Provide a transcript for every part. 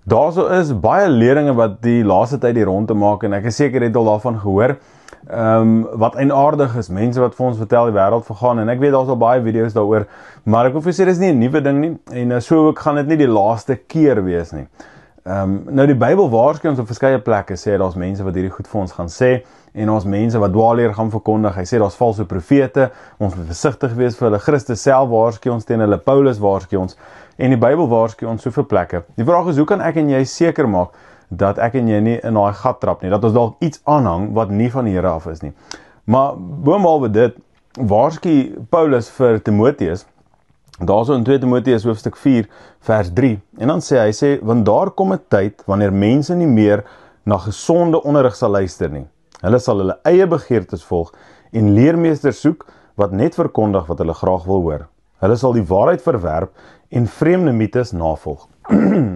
Daarso is baie leringe wat die laaste tyd hier rond te maak, en ek is seker het al daarvan gehoor, wat eienaardig is, mense wat vir ons vertel die wêreld vergaan, en ek weet daar's al baie video's daaroor, maar ek wil vir sê, dis nie 'n nuwe ding nie, en so ook gaan dit nie die laaste keer wees nie. Nou die Bybel waarsku ons op verskeie plekke, sê daar's mense wat hierdie goed vir ons gaan sê, en ons mense wat dwaalleer gaan verkondig. Hy sê daar's valse profete, ons moet versigtig wees vir hulle. Christus self waarsku ons teen hulle, Paulus waarsku ons, en die Bybel waarsku ons soveel plekke. Die vraag is, hoe kan ek en jy seker maak dat ek en jy nie in daai gat trap nie, dat ons dalk iets aanhang wat nie van die Here af is nie. Maar boonbehalwe dit, waarsku Paulus vir Timoteus, daarso in 2 Timoteus hoofstuk 4 vers 3, en dan sê hy, want daar kom 'n tyd wanneer mense nie meer na gesonde onderrig sal luister nie. Hulle sal hulle eie begeertes volg en leermeesters soek wat net verkondig wat hulle graag wil hoor. Hulle sal die waarheid verwerp en vreemde mites navolg.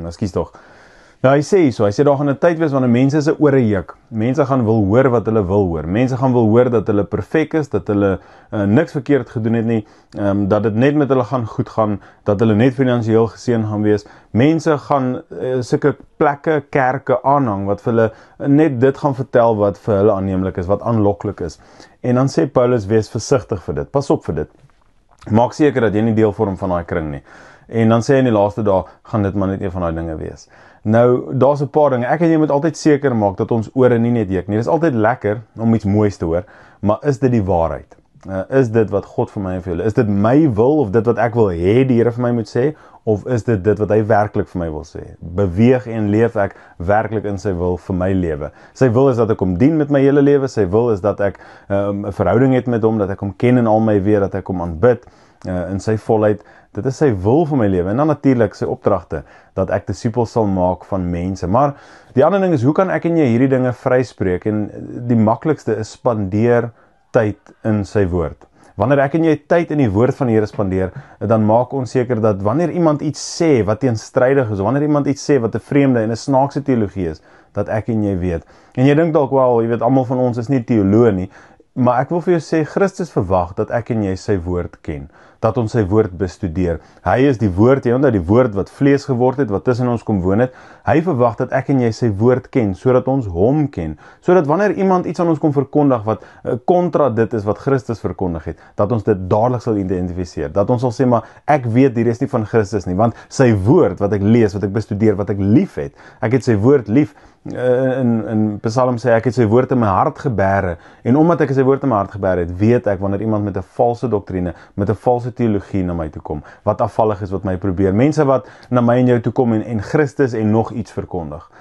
Ekskuus tog. Nou hy sê daar gaan 'n tyd wees wanneer mense se ore juk. Mense gaan wil hoor wat hulle wil hoor. Mense gaan wil hoor dat hulle perfek is, dat hulle niks verkeerd gedoen het nie, dat dit net met hulle gaan goed gaan, dat hulle net finansiëel geseën gaan wees. Mense gaan sulke plekke, kerke aanhang wat vir hulle net dit gaan vertel wat vir hulle aanneemlik is, wat aanloklik is. En dan sê Paulus, wees versigtig vir dit. Pas op vir dit. Maak seker dat jy nie deel vorm van daai kring nie. En dan sê hy in die laaste dae gaan dit maar net een van daai dinge wees. Nou, daar's 'n paar dinge. Ek en jy moet altyd seker maak dat ons ore nie net juk nie. Dit is altyd lekker om iets moois te hoor, maar is dit die waarheid? Is dit wat God vir my en vir julle? Is dit my wil of dit wat ek wil hê die Here vir my moet sê, of is dit wat hy werklik vir my wil sê? Beweeg en leef ek werklik in sy wil vir my lewe? Sy wil is dat ek hom dien met my hele lewe. Sy wil is dat ek 'n verhouding het met hom, dat ek hom ken in al my weë, dat ek hom aanbid in sy volheid. Dit is sy wil vir my lewe, en dan natuurlik sy opdragte, dat ek disippels sal maak van mense. Maar die ander ding is, hoe kan ek en jy hierdie dinge vryspreek? En die maklikste is spandeer tyd in sy woord. Wanneer ek en jy tyd in die woord van die Here spandeer, dan maak ons seker dat wanneer iemand iets sê wat teenstrydig is, wanneer iemand iets sê wat 'n vreemde en 'n snaakse teologie is, dat ek en jy weet. En jy dink dalk, wel, jy weet, almal van ons is nie teoloë nie, maar ek wil vir jou sê, Christus verwag dat ek en jy sy woord ken, dat ons sy woord bestudeer. Hy is die woord, jy onthou die woord wat vlees geword het, wat tussen ons kom woon het. Hy verwag dat ek en jy sy woord ken, sodat ons hom ken, sodat wanneer iemand iets aan ons kom verkondig wat kontra dit is wat Christus verkondig het, dat ons dit dadelik sal identifiseer, dat ons sal sê, maar ek weet hier is nie van Christus nie, want sy woord wat ek lees, wat ek bestudeer, wat ek lief het, ek het sy woord lief. In Psalm sê ek het sy woord in my hart gebere, en omdat ek sy woord in my hart gebere het, weet ek wanneer iemand met 'n valse doktrine, met 'n valse teologie na my toe kom, wat afvallig is, wat my probeer, mense wat na my en jou toe kom en Christus en nog iets verkondig,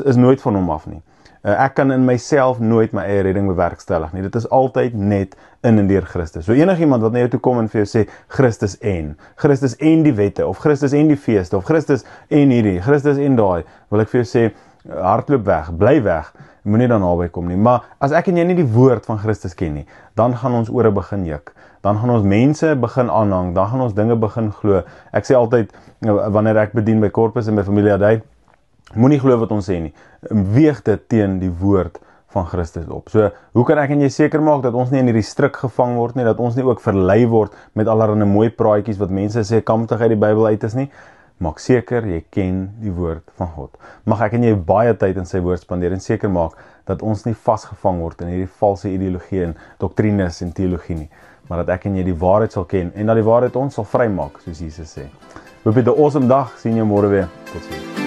is nooit van hom af nie. Ek kan in myself nooit my eie redding bewerkstellig nie, dit is altyd net in en deur Christus. So enigiemand wat na jou toe kom en vir jou sê, Christus en die wette, of Christus en die feeste, of Christus en hierdie, Christus en daai, wil ek vir jou sê, hardloop weg, bly weg, moenie dan naby kom nie. Maar as ek en jy nie die woord van Christus ken nie, dan gaan ons ore begin juk. Dan gaan ons mense begin aanhang, dan gaan ons dinge begin glo. Ek sê altyd, wanneer ek bedien by Corpus en by Familie Adey, moenie glo wat ons sê nie. Weeg dit teen die woord van Christus op. So, hoe kan ek en jy seker maak dat ons nie in hierdie stryk gevang word nie, dat ons nie ook verlei word met allerlei mooi praatjies wat mense sê kamptig uit die Bybel uit is nie? Maak seker, jy ken die woord van God. Mag ek en jy baie tyd in sy woord spandeer en seker maak dat ons nie vasgevang word in hierdie valse ideologie en doktrines en teologie nie, maar dat ek en jy die waarheid sal ken en dat die waarheid ons sal vrymaak, soos Jesus sê. Hoop jy 'n awesome dag, sien jou môre weer. Totsiens.